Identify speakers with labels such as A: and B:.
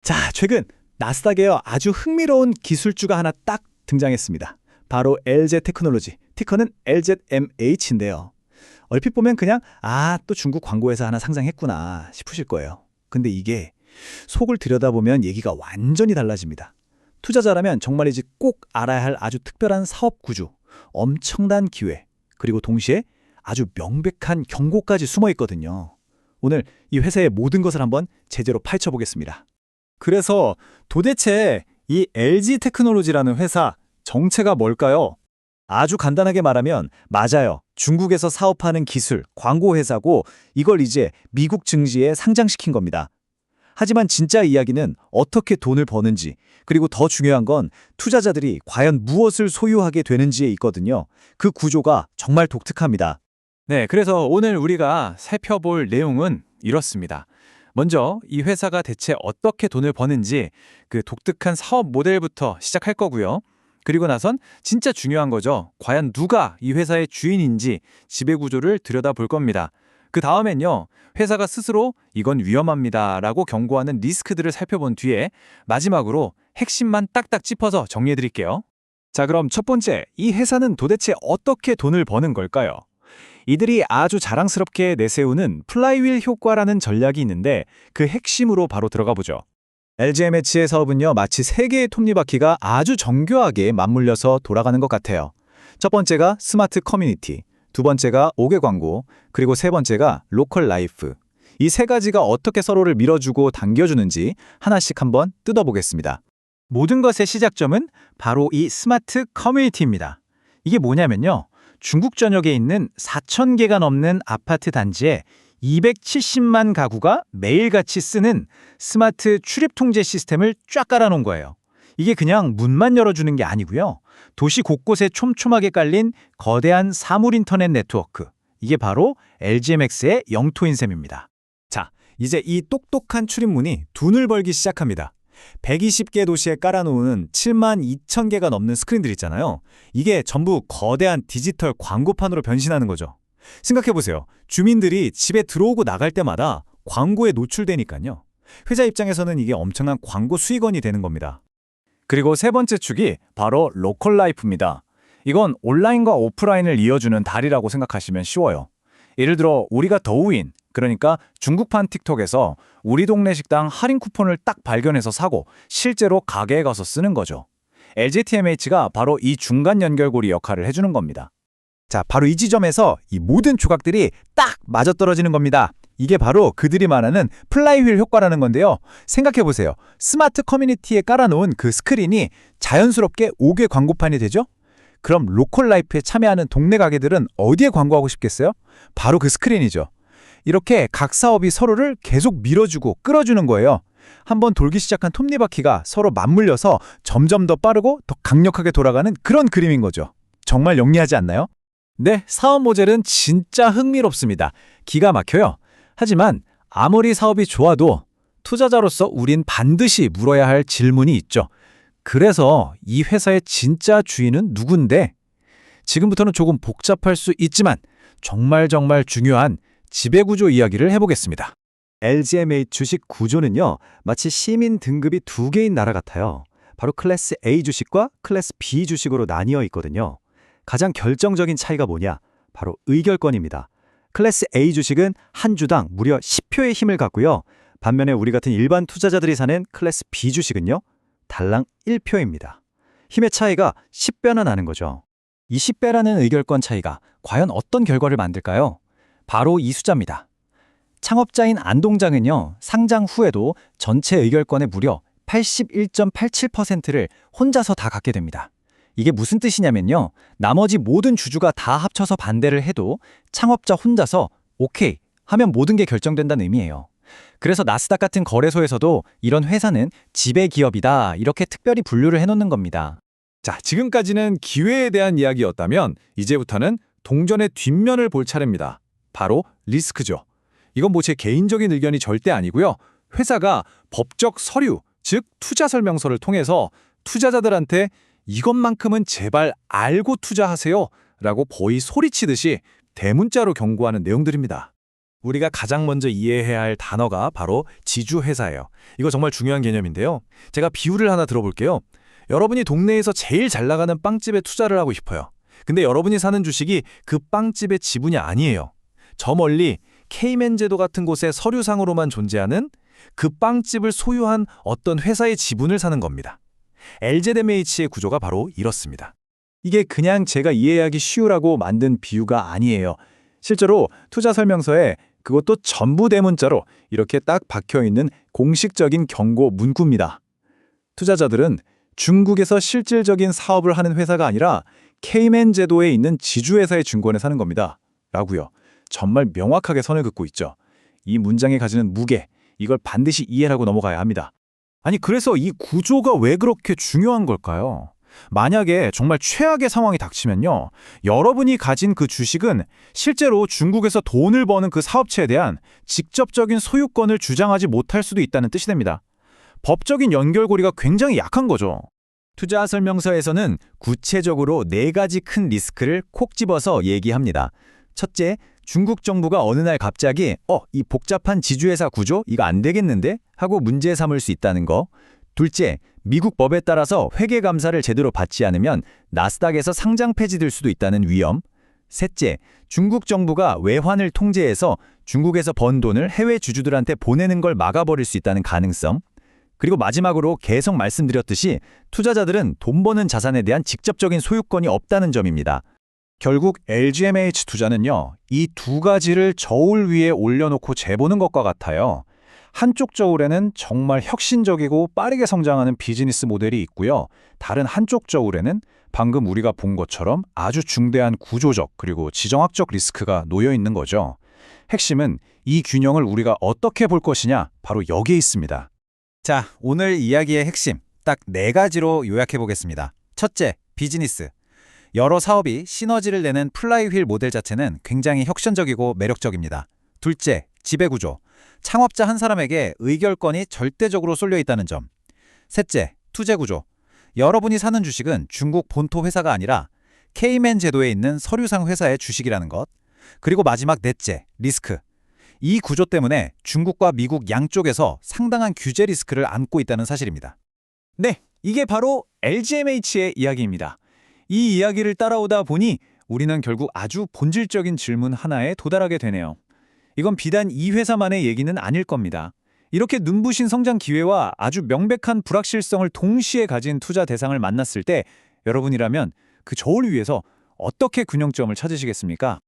A: 자, 최근 나스닥에 아주 흥미로운 기술주가 하나 딱 등장했습니다. 바로 LZ 테크놀로지, 티커는 LZMH인데요. 얼핏 보면 그냥 또 중국 광고회사 하나 상장했구나 싶으실 거예요. 근데 이게 속을 들여다보면 얘기가 완전히 달라집니다. 투자자라면 정말이지 꼭 알아야 할 아주 특별한 사업 구조, 엄청난 기회, 그리고 동시에 아주 명백한 경고까지 숨어 있거든요. 오늘 이 회사의 모든 것을 한번 제대로 파헤쳐 보겠습니다. 그래서 도대체 이 LG 테크놀로지라는 회사 정체가 뭘까요? 아주 간단하게 말하면 맞아요. 중국에서 사업하는 기술, 광고 회사고 이걸 이제 미국 증시에 상장시킨 겁니다. 하지만 진짜 이야기는 어떻게 돈을 버는지, 그리고 더 중요한 건 투자자들이 과연 무엇을 소유하게 되는지에 있거든요. 그 구조가 정말 독특합니다.
B: 네, 그래서 오늘 우리가 살펴볼 내용은 이렇습니다. 먼저 이 회사가 대체 어떻게 돈을 버는지 그 독특한 사업 모델부터 시작할 거고요. 그리고 나선 진짜 중요한 거죠. 과연 누가 이 회사의 주인인지 지배구조를 들여다볼 겁니다. 그 다음엔요, 회사가 스스로 이건 위험합니다라고 경고하는 리스크들을 살펴본 뒤에 마지막으로 핵심만 딱딱 짚어서 정리해드릴게요.
A: 자, 그럼 첫 번째, 이 회사는 도대체 어떻게 돈을 버는 걸까요? 이들이 아주 자랑스럽게 내세우는 플라이휠 효과라는 전략이 있는데 그 핵심으로 바로 들어가 보죠. LGMH의 사업은요, 마치 세 개의 톱니바퀴가 아주 정교하게 맞물려서 돌아가는 것 같아요. 첫 번째가 스마트 커뮤니티, 두 번째가 5개 광고, 그리고 세 번째가 로컬 라이프. 이 세 가지가 어떻게 서로를 밀어주고 당겨주는지 하나씩 한번 뜯어보겠습니다. 모든 것의 시작점은 바로 이 스마트 커뮤니티입니다. 이게 뭐냐면요, 중국 전역에 있는 4,000개가 넘는 아파트 단지에 270만 가구가 매일같이 쓰는 스마트 출입 통제 시스템을 쫙 깔아놓은 거예요. 이게 그냥 문만 열어주는 게 아니고요. 도시 곳곳에 촘촘하게 깔린 거대한 사물 인터넷 네트워크. 이게 바로 LGMX의 영토인 셈입니다. 자, 이제 이 똑똑한 출입문이 돈을 벌기 시작합니다. 120개 도시에 깔아놓은 7만 2천 개가 넘는 스크린들 있잖아요. 이게 전부 거대한 디지털 광고판으로 변신하는 거죠. 생각해보세요. 주민들이 집에 들어오고 나갈 때마다 광고에 노출되니까요. 회사 입장에서는 이게 엄청난 광고 수익원이 되는 겁니다. 그리고 세 번째 축이 바로 로컬 라이프입니다. 이건 온라인과 오프라인을 이어주는 다리라고 생각하시면 쉬워요. 예를 들어 우리가 더우인, 그러니까 중국판 틱톡에서 우리 동네 식당 할인 쿠폰을 딱 발견해서 사고 실제로 가게에 가서 쓰는 거죠. LGTMH가 바로 이 중간 연결고리 역할을 해주는 겁니다. 자, 바로 이 지점에서 이 모든 조각들이 딱 맞아떨어지는 겁니다. 이게 바로 그들이 말하는 플라이휠 효과라는 건데요. 생각해보세요. 스마트 커뮤니티에 깔아놓은 그 스크린이 자연스럽게 5개 광고판이 되죠? 그럼 로컬 라이프에 참여하는 동네 가게들은 어디에 광고하고 싶겠어요? 바로 그 스크린이죠. 이렇게 각 사업이 서로를 계속 밀어주고 끌어주는 거예요. 한번 돌기 시작한 톱니바퀴가 서로 맞물려서 점점 더 빠르고 더 강력하게 돌아가는 그런 그림인 거죠. 정말 영리하지 않나요? 네, 사업 모델은 진짜 흥미롭습니다. 기가 막혀요. 하지만 아무리 사업이 좋아도 투자자로서 우린 반드시 물어야 할 질문이 있죠. 그래서 이 회사의 진짜 주인은 누군데? 지금부터는 조금 복잡할 수 있지만 정말 중요한 지배구조 이야기를 해보겠습니다. LGMH 주식 구조는요, 마치 시민 등급이 두 개인 나라 같아요. 바로 클래스 A 주식과 클래스 B 주식으로 나뉘어 있거든요. 가장 결정적인 차이가 뭐냐? 바로 의결권입니다. 클래스 A 주식은 한 주당 무려 10표의 힘을 갖고요. 반면에 우리 같은 일반 투자자들이 사는 클래스 B 주식은요, 달랑 1표입니다. 힘의 차이가 10배나 나는 거죠. 이 10배라는 의결권 차이가 과연 어떤 결과를 만들까요? 바로 이 숫자입니다. 창업자인 안동장은요, 상장 후에도 전체 의결권의 무려 81.87%를 혼자서 다 갖게 됩니다. 이게 무슨 뜻이냐면요, 나머지 모든 주주가 다 합쳐서 반대를 해도 창업자 혼자서 오케이 하면 모든 게 결정된다는 의미예요. 그래서 나스닥 같은 거래소에서도 이런 회사는 지배기업이다 이렇게 특별히 분류를 해놓는 겁니다.
B: 자, 지금까지는 기회에 대한 이야기였다면 이제부터는 동전의 뒷면을 볼 차례입니다. 바로 리스크죠. 이건 뭐 제 개인적인 의견이 절대 아니고요. 회사가 법적 서류, 즉 투자 설명서를 통해서 투자자들한테 이것만큼은 제발 알고 투자하세요 라고 거의 소리치듯이 대문자로 경고하는 내용들입니다.
C: 우리가 가장 먼저 이해해야 할 단어가 바로 지주회사예요. 이거 정말 중요한 개념인데요. 제가 비유를 하나 들어볼게요. 여러분이 동네에서 제일 잘 나가는 빵집에 투자를 하고 싶어요. 근데 여러분이 사는 주식이 그 빵집의 지분이 아니에요. 저 멀리 케이맨 제도 같은 곳에 서류상으로만 존재하는 그 빵집을 소유한 어떤 회사의 지분을 사는 겁니다. LZMH의 구조가 바로 이렇습니다.
A: 이게 그냥 제가 이해하기 쉬우라고 만든 비유가 아니에요. 실제로 투자 설명서에 그것도 전부 대문자로 이렇게 딱 박혀있는 공식적인 경고 문구입니다. 투자자들은 중국에서 실질적인 사업을 하는 회사가 아니라 케이맨 제도에 있는 지주회사의 증권에 사는 겁니다. 라고요. 정말 명확하게 선을 긋고 있죠. 이 문장이 가지는 무게, 이걸 반드시 이해하고 넘어가야 합니다. 아니, 그래서 이 구조가 왜 그렇게 중요한 걸까요? 만약에 정말 최악의 상황이 닥치면요, 여러분이 가진 그 주식은 실제로 중국에서 돈을 버는 그 사업체에 대한 직접적인 소유권을 주장하지 못할 수도 있다는 뜻이 됩니다. 법적인 연결고리가 굉장히 약한 거죠.
D: 투자 설명서에서는 구체적으로 4가지 큰 리스크를 콕 집어서 얘기합니다. 첫째, 중국 정부가 어느 날 갑자기 이 복잡한 지주회사 구조 이거 안 되겠는데? 하고 문제 삼을 수 있다는 거. 둘째, 미국 법에 따라서 회계감사를 제대로 받지 않으면 나스닥에서 상장 폐지될 수도 있다는 위험. 셋째, 중국 정부가 외환을 통제해서 중국에서 번 돈을 해외 주주들한테 보내는 걸 막아버릴 수 있다는 가능성. 그리고 마지막으로 계속 말씀드렸듯이 투자자들은 돈 버는 자산에 대한 직접적인 소유권이 없다는 점입니다.
A: 결국 LGMH 투자는요, 이 두 가지를 저울 위에 올려놓고 재보는 것과 같아요. 한쪽 저울에는 정말 혁신적이고 빠르게 성장하는 비즈니스 모델이 있고요. 다른 한쪽 저울에는 방금 우리가 본 것처럼 아주 중대한 구조적 그리고 지정학적 리스크가 놓여 있는 거죠. 핵심은 이 균형을 우리가 어떻게 볼 것이냐, 바로 여기에 있습니다.
D: 자, 오늘 이야기의 핵심 딱 4가지로 요약해 보겠습니다. 첫째, 비즈니스. 여러 사업이 시너지를 내는 플라이휠 모델 자체는 굉장히 혁신적이고 매력적입니다. 둘째, 지배구조. 창업자 한 사람에게 의결권이 절대적으로 쏠려 있다는 점. 셋째, 투자구조. 여러분이 사는 주식은 중국 본토 회사가 아니라 케이맨 제도에 있는 서류상 회사의 주식이라는 것. 그리고 마지막 넷째, 리스크. 이 구조 때문에 중국과 미국 양쪽에서 상당한 규제 리스크를 안고 있다는 사실입니다.
A: 네, 이게 바로 LGMH의 이야기입니다. 이 이야기를 따라오다 보니 우리는 결국 아주 본질적인 질문 하나에 도달하게 되네요. 이건 비단 이 회사만의 얘기는 아닐 겁니다. 이렇게 눈부신 성장 기회와 아주 명백한 불확실성을 동시에 가진 투자 대상을 만났을 때 여러분이라면 그 저울 위에서 어떻게 균형점을 찾으시겠습니까?